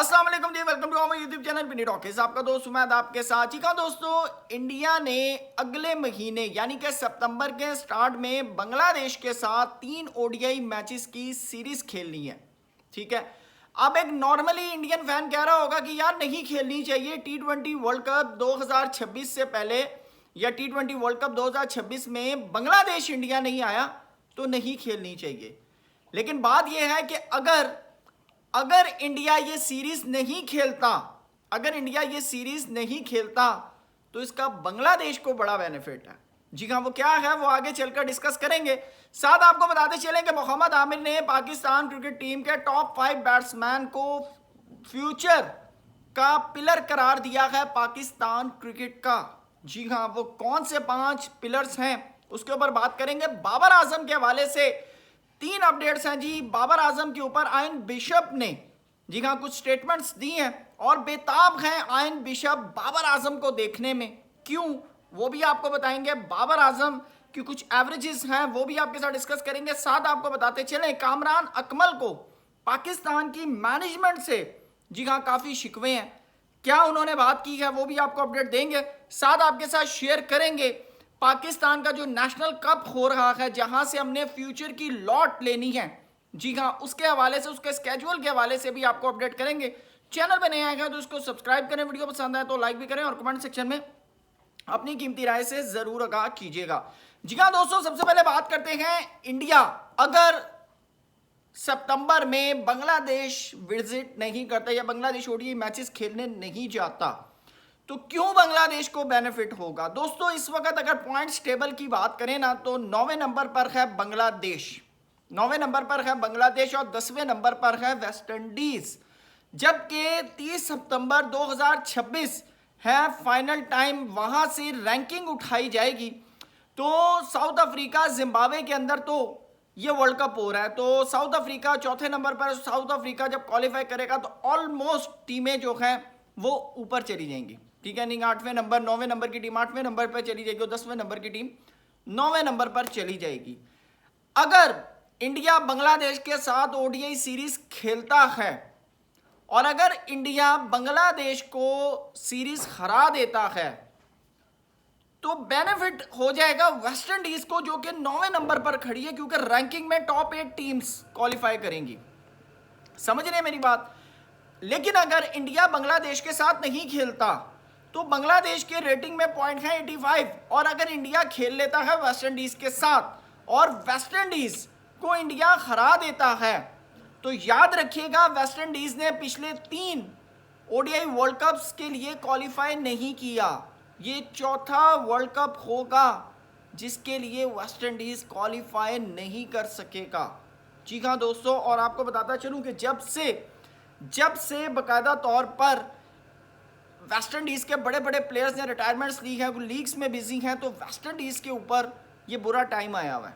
अस्सलाम वालेकुम जी, welcome to our YouTube channel Pini talkies. आपका दोस्त उमैद आपके साथ। जी हाँ दोस्तों, इंडिया ने अगले महीने यानी कि सितंबर के स्टार्ट में बांग्लादेश के साथ 3 ओडीआई मैचेस की सीरीज खेलनी है। ठीक है, अब एक नॉर्मली इंडियन फैन कह रहा होगा कि यार नहीं खेलनी चाहिए, T20 वर्ल्ड कप 2026 से पहले या T20 वर्ल्ड कप 2026 में बांग्लादेश इंडिया नहीं आया तो नहीं खेलनी चाहिए। लेकिन बात यह है कि अगर इंडिया ये सीरीज नहीं खेलता, तो इसका बांग्लादेश को बड़ा बेनिफिट है। जी हाँ, वो क्या है वो आगे चलकर डिस्कस करेंगे। साथ आपको बताते चलें कि मोहम्मद आमिर ने पाकिस्तान क्रिकेट टीम के टॉप 5 बैट्समैन को फ्यूचर का पिलर करार दिया है पाकिस्तान क्रिकेट का। जी हाँ, वो कौन से 5 पिलर्स हैं उसके ऊपर बात करेंगे। बाबर आजम के हवाले से 3 अपडेट्स हैं जी। बाबर आजम के ऊपर आयन बिशप ने जी हाँ कुछ स्टेटमेंट्स दी हैं और बेताब हैं आयन बिशप बाबर आजम को देखने में। क्यों, वो भी आपको बताएंगे। बाबर आजम की कुछ एवरेजेस हैं वो भी आपके साथ डिस्कस करेंगे। साथ आपको बताते चलें कामरान अकमल को पाकिस्तान की मैनेजमेंट से जी हाँ काफ़ी शिकवे हैं, क्या उन्होंने बात की है वो भी आपको अपडेट देंगे। साथ आपके साथ शेयर करेंगे पाकिस्तान का जो नेशनल कप हो रहा है जहां से हमने फ्यूचर की लॉट लेनी है, जी हाँ उसके हवाले से, उसके स्केड्यूल के हवाले से भी आपको अपडेट करेंगे। चैनल पर नए आएगा तो उसको सब्सक्राइब करें, वीडियो पसंद आए तो लाइक भी करें और कमेंट सेक्शन में अपनी कीमती राय से जरूर आगाह कीजिएगा। जी हाँ दोस्तों, सबसे पहले बात करते हैं इंडिया अगर सितंबर में बांग्लादेश विजिट नहीं करता या बांग्लादेश ओडीआई मैचेस खेलने नहीं जाता तो क्यों बांग्लादेश को बेनिफिट होगा। दोस्तों इस वक्त अगर पॉइंट्स टेबल की बात करें ना तो 9वें नंबर पर है बांग्लादेश, 9वें नंबर पर है बांग्लादेश और 10वें नंबर पर है वेस्ट इंडीज। जबकि 30 सितंबर 2026 है फाइनल टाइम, वहां से रैंकिंग उठाई जाएगी। तो साउथ अफ्रीका जिम्बाब्वे के अंदर तो ये वर्ल्ड कप हो रहा है, तो साउथ अफ्रीका 4थे नंबर पर। साउथ अफ्रीका जब क्वालिफाई करेगा तो ऑलमोस्ट टीमें जो हैं वो ऊपर चली जाएंगी। ठीक है, नहीं 8वें नंबर, 9वें नंबर की टीम 8वें नंबर पर चली जाएगी और 10वें नंबर की टीम 9वें नंबर पर चली जाएगी। अगर इंडिया बांग्लादेश के साथ ओडीआई सीरीज खेलता है और अगर इंडिया बांग्लादेश को सीरीज हरा देता है तो बेनिफिट हो जाएगा वेस्ट इंडीज को जो कि 9वें नंबर पर खड़ी है, क्योंकि रैंकिंग में टॉप 8 टीम्स क्वालिफाई करेंगी। समझ रहे हैं मेरी बात। लेकिन अगर इंडिया बांग्लादेश के साथ नहीं खेलता तो बांग्लादेश के रेटिंग में पॉइंट है 85 और अगर इंडिया खेल लेता है वेस्ट इंडीज के साथ और वेस्ट इंडीज को इंडिया हरा देता है तो याद रखिएगा वेस्ट इंडीज ने पिछले 3 ओडीआई वर्ल्ड कप्स के लिए क्वालिफाई नहीं किया। ये चौथा वर्ल्ड कप होगा जिसके लिए वेस्ट इंडीज क्वालिफाई नहीं कर सकेगा। जी हाँ दोस्तों, और आपको बताता चलूं कि जब से बाकायदा तौर पर वेस्ट इंडीज़ के बड़े बड़े प्लेयर्स ने रिटायरमेंट्स ली है, वो लीग्स में बिजी हैं, तो वेस्ट इंडीज़ के ऊपर ये बुरा टाइम आया हुआ है।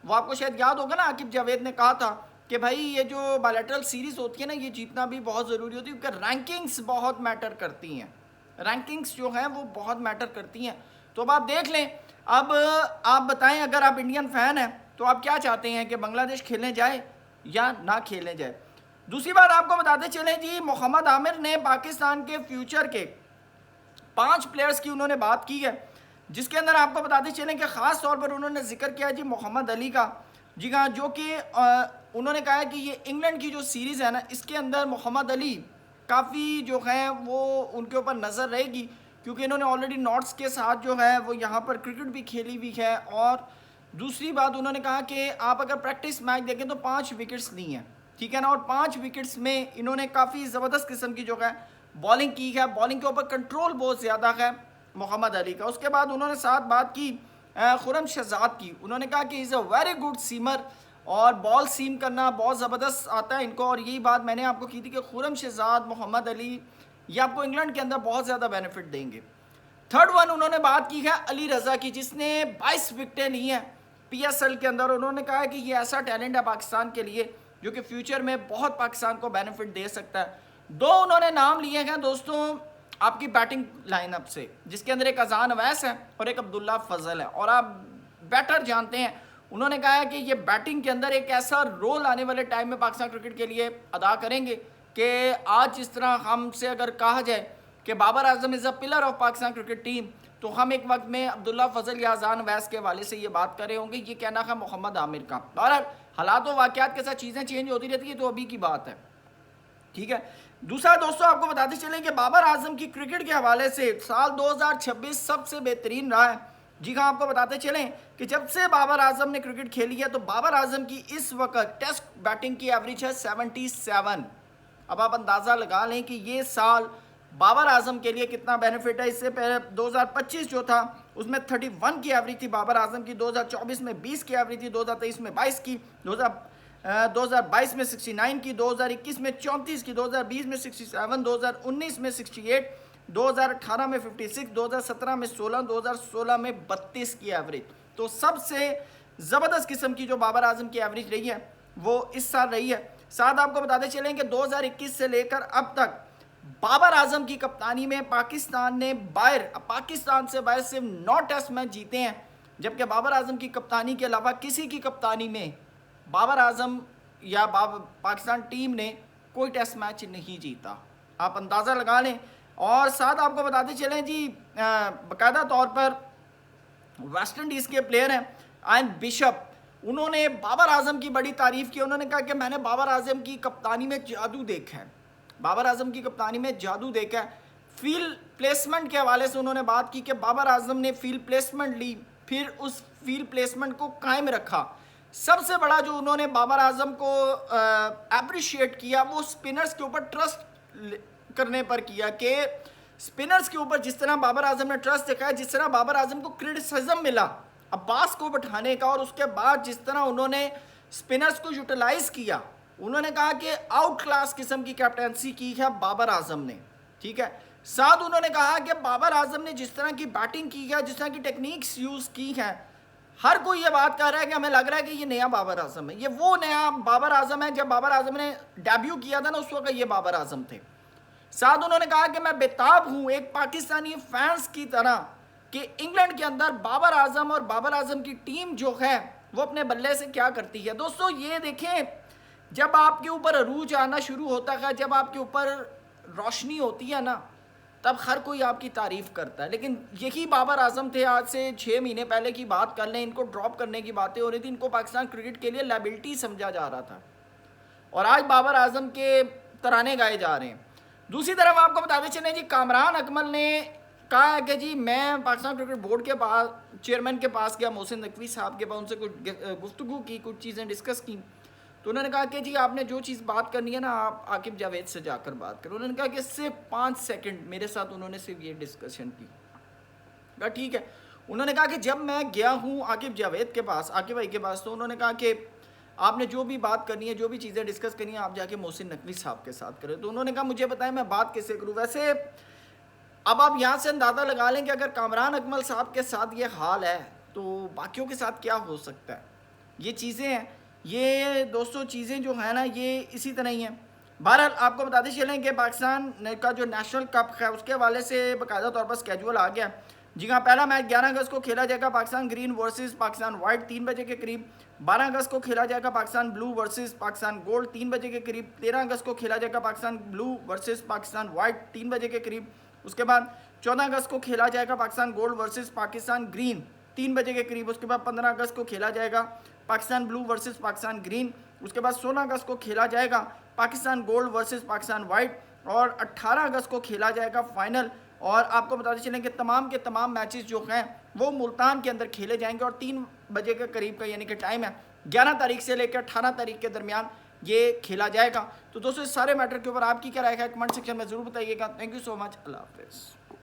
वो आपको शायद याद होगा ना, आकिब जावेद ने कहा था कि भाई ये जो बायलैटरल सीरीज़ होती है ना ये जीतना भी बहुत ज़रूरी होती है क्योंकि रैंकिंग्स बहुत मैटर करती हैं। रैंकिंग्स जो हैं वो बहुत मैटर करती हैं। तो अब आप देख लें, अब आप बताएं अगर आप इंडियन फ़ैन हैं तो आप क्या चाहते हैं कि बांग्लादेश खेलने जाए या ना खेलने जाए। दूसरी बात आपको बताते चलें जी, मोहम्मद आमिर ने पाकिस्तान के फ्यूचर के 5 प्लेयर्स की उन्होंने बात की है, जिसके अंदर आपको बताते चलें कि ख़ास तौर पर उन्होंने जिक्र किया जी मोहम्मद अली का। जी हाँ, जो कि उन्होंने कहा है कि ये इंग्लैंड की जो सीरीज़ है ना इसके अंदर मोहम्मद अली काफ़ी जो है वो उनके ऊपर नज़र रहेगी, क्योंकि इन्होंने ऑलरेडी नॉर्ट्स के साथ जो है वो यहाँ पर क्रिकेट भी खेली हुई है। और दूसरी बात उन्होंने कहा कि आप अगर प्रैक्टिस मैच देखें तो 5 विकेट्स ली हैं, ठीक है ना, और 5 विकेट्स में इन्होंने काफ़ी ज़बरदस्त किस्म की जो है बॉलिंग की है। बॉलिंग के ऊपर कंट्रोल बहुत ज़्यादा है मोहम्मद अली का। उसके बाद उन्होंने साथ बात की खुरम शहजाद की। उन्होंने कहा कि is a very good seamer और बॉल सीम करना बहुत ज़बरदस्त आता है इनको। और यही बात मैंने आपको की थी कि खुरम शहजाद, मोहम्मद अली ये आपको इंग्लैंड के अंदर बहुत ज़्यादा बेनिफिट देंगे। थर्ड वन उन्होंने बात की है अली रज़ा की, जिसने 22 विकेटें ली हैं PSL के अंदर। उन्होंने कहा कि ये ऐसा टैलेंट है पाकिस्तान के लिए जो कि फ्यूचर में बहुत पाकिस्तान को बेनिफिट दे सकता है। 2 उन्होंने नाम लिए हैं दोस्तों आपकी बैटिंग लाइनअप से, जिसके अंदर एक अजान अवैस है और एक अब्दुल्ला फजल है। और आप बैटर जानते हैं, उन्होंने कहा है कि ये बैटिंग के अंदर एक ऐसा रोल आने वाले टाइम में पाकिस्तान क्रिकेट के लिए अदा करेंगे कि आज जिस तरह हमसे अगर कहा जाए कि Babar Azam is a pillar of Pakistan cricket team, तो हम एक वक्त में अब्दुल्ला फजल या अजान वैस के हवाले से ये बात कर रहे होंगे। ये कहना है मोहम्मद आमिर का। बहरहाल हालात व वाक़यात के साथ चीज़ें चेंज होती रहती है, तो अभी की बात है, ठीक है। दूसरा दोस्तों, आपको बताते चलें कि बाबर आजम की क्रिकेट के हवाले से साल 2026 सबसे बेहतरीन रहा है। जी हाँ, आपको बताते चलें कि जब से बाबर आजम ने क्रिकेट खेली है, तो बाबर आजम की इस वक्त टेस्ट बैटिंग की एवरेज है 77। अब आप अंदाज़ा लगा लें कि ये साल बाबर आजम के लिए कितना बेनिफिट है। इससे पहले 2025 जो था उसमें 31 की एवरेज थी बाबर आजम की, 2024 में 20 की एवरेज थी, 2023 में 22 की, 2022 में 69 की, 2021 में 34 की, 2020 में 67, 2019 में 68, 2018 में 56, 2017 में 16, 2016 में 32 की एवरेज। तो सबसे ज़बरदस्त किस्म की जो बाबर आजम की एवरेज रही है वो इस साल रही है। साथ आपको बताते चलें कि 2021 से लेकर अब तक बाबर आजम की कप्तानी में पाकिस्तान से बाहर सिर्फ 9 टेस्ट मैच जीते हैं, जबकि बाबर आजम की कप्तानी के अलावा किसी की कप्तानी में बाबर आजम या पाकिस्तान टीम ने कोई टेस्ट मैच नहीं जीता। आप अंदाज़ा लगा लें। और साथ आपको बताते चलें जी, बाकायदा तौर पर वेस्ट इंडीज़ के प्लेयर हैं आयन बिशप, उन्होंने बाबर आजम की बड़ी तारीफ़ की। उन्होंने कहा कि मैंने बाबर आजम की कप्तानी में जादू देखा है, बाबर आजम की कप्तानी में जादू देखा है। फील्ड प्लेसमेंट के हवाले से उन्होंने बात की कि बाबर आजम ने फील्ड प्लेसमेंट ली, फिर उस फील्ड प्लेसमेंट को कायम रखा। सबसे बड़ा जो उन्होंने बाबर आजम को अप्रिशिएट किया वो स्पिनर्स के ऊपर ट्रस्ट करने पर किया, कि स्पिनर्स के ऊपर जिस तरह बाबर आजम ने ट्रस्ट दिखाया, जिस तरह बाबर आजम को क्रिटिसिज्म मिला अब्बास को बैठाने का, और उसके बाद जिस तरह उन्होंने स्पिनर्स को यूटिलाइज किया, उन्होंने कहा कि आउट क्लास किस्म की कैप्टनसी की है बाबर आजम ने, ठीक है। साथ उन्होंने कहा कि बाबर आजम ने जिस तरह की बैटिंग की है, जिस तरह की टेक्निक्स यूज़ की हैं, हर कोई ये बात कर रहा है कि हमें लग रहा है कि ये नया बाबर आजम है, ये वो नया बाबर आजम है जब बाबर आजम ने डेब्यू किया था ना, उस वक्त ये बाबर आजम थे। साथ उन्होंने कहा कि मैं बेताब हूँ एक पाकिस्तानी फैंस की तरह कि इंग्लैंड के अंदर बाबर आजम और बाबर आजम की टीम जो है वो अपने बल्ले से क्या करती है। दोस्तों ये देखें, जब आपके ऊपर अरूज आना शुरू होता है, जब आपके ऊपर रोशनी होती है ना, तब हर कोई आपकी तारीफ़ करता है। लेकिन यही बाबर आजम थे, आज से 6 महीने पहले की बात कर लें, इनको ड्रॉप करने की बातें हो रही थी, इनको पाकिस्तान क्रिकेट के लिए लायबिलिटी समझा जा रहा था, और आज बाबर आजम के तराने गाए जा रहे हैं। दूसरी तरफ आपको बताते चलें जी, कामरान अकमल ने कहा है कि जी मैं पाकिस्तान क्रिकेट बोर्ड के पास चेयरमैन के पास गया, मोहसिन नकवी साहब के पास, उनसे कुछ गुफ्तगू की, कुछ चीज़ें डिस्कस की, तो उन्होंने कहा कि जी आपने जो चीज़ बात करनी है ना, आप आकिब जावेद से जाकर बात करें। उन्होंने कहा कि सिर्फ 5 सेकंड मेरे साथ उन्होंने सिर्फ ये डिस्कशन की। कहा ठीक है। उन्होंने कहा कि जब मैं गया हूँ आकिब जावेद के पास, आकिब भाई के पास, तो उन्होंने कहा कि आपने जो भी बात करनी है, जो भी चीज़ें डिस्कस करनी है, आप जाके मोहसिन नकवी साहब के साथ करें। तो उन्होंने कहा मुझे बताएं मैं बात कैसे करूँ। वैसे अब आप यहाँ से अंदाज़ा लगा लें कि अगर कामरान अकमल साहब के साथ ये हाल है तो बाकियों के साथ क्या हो सकता है। ये चीज़ें हैं, ये दोस्तों चीज़ें जो है ना, ये इसी तरह ही हैं। बहरहाल आपको बताते चलें कि पाकिस्तान का जो नेशनल कप है उसके हवाले से बाकायदा तौर पर स्केड्यूल आ गया। जी हाँ, पहला मैच 11 अगस्त को खेला जाएगा, Pakistan green versus Pakistan white 3 बजे के करीब। 12 अगस्त को खेला जाएगा Pakistan blue versus Pakistan gold 3 बजे के करीब। 13 अगस्त को खेला जाएगा Pakistan blue versus Pakistan white 3 बजे के करीब। उसके बाद 14 अगस्त को खेला जाएगा Pakistan gold versus Pakistan green 3 बजे के करीब। उसके बाद 15 अगस्त को खेला जाएगा Pakistan blue versus Pakistan green. उसके बाद 16 अगस्त को खेला जाएगा Pakistan gold versus Pakistan white, और 18 अगस्त को खेला जाएगा फाइनल। और आपको बताते चलें कि तमाम के तमाम मैचेस जो हैं वो मुल्तान के अंदर खेले जाएंगे, और 3 बजे के करीब का यानी कि टाइम है, 11 तारीख से लेकर 18 तारीख के दरमियान ये खेला जाएगा। तो दोस्तों इस सारे मैटर के ऊपर आपकी क्या राय है कमेंट सेक्शन में ज़रूर बताइएगा। थैंक यू सो मच, अल्लाह हाफ़िज़।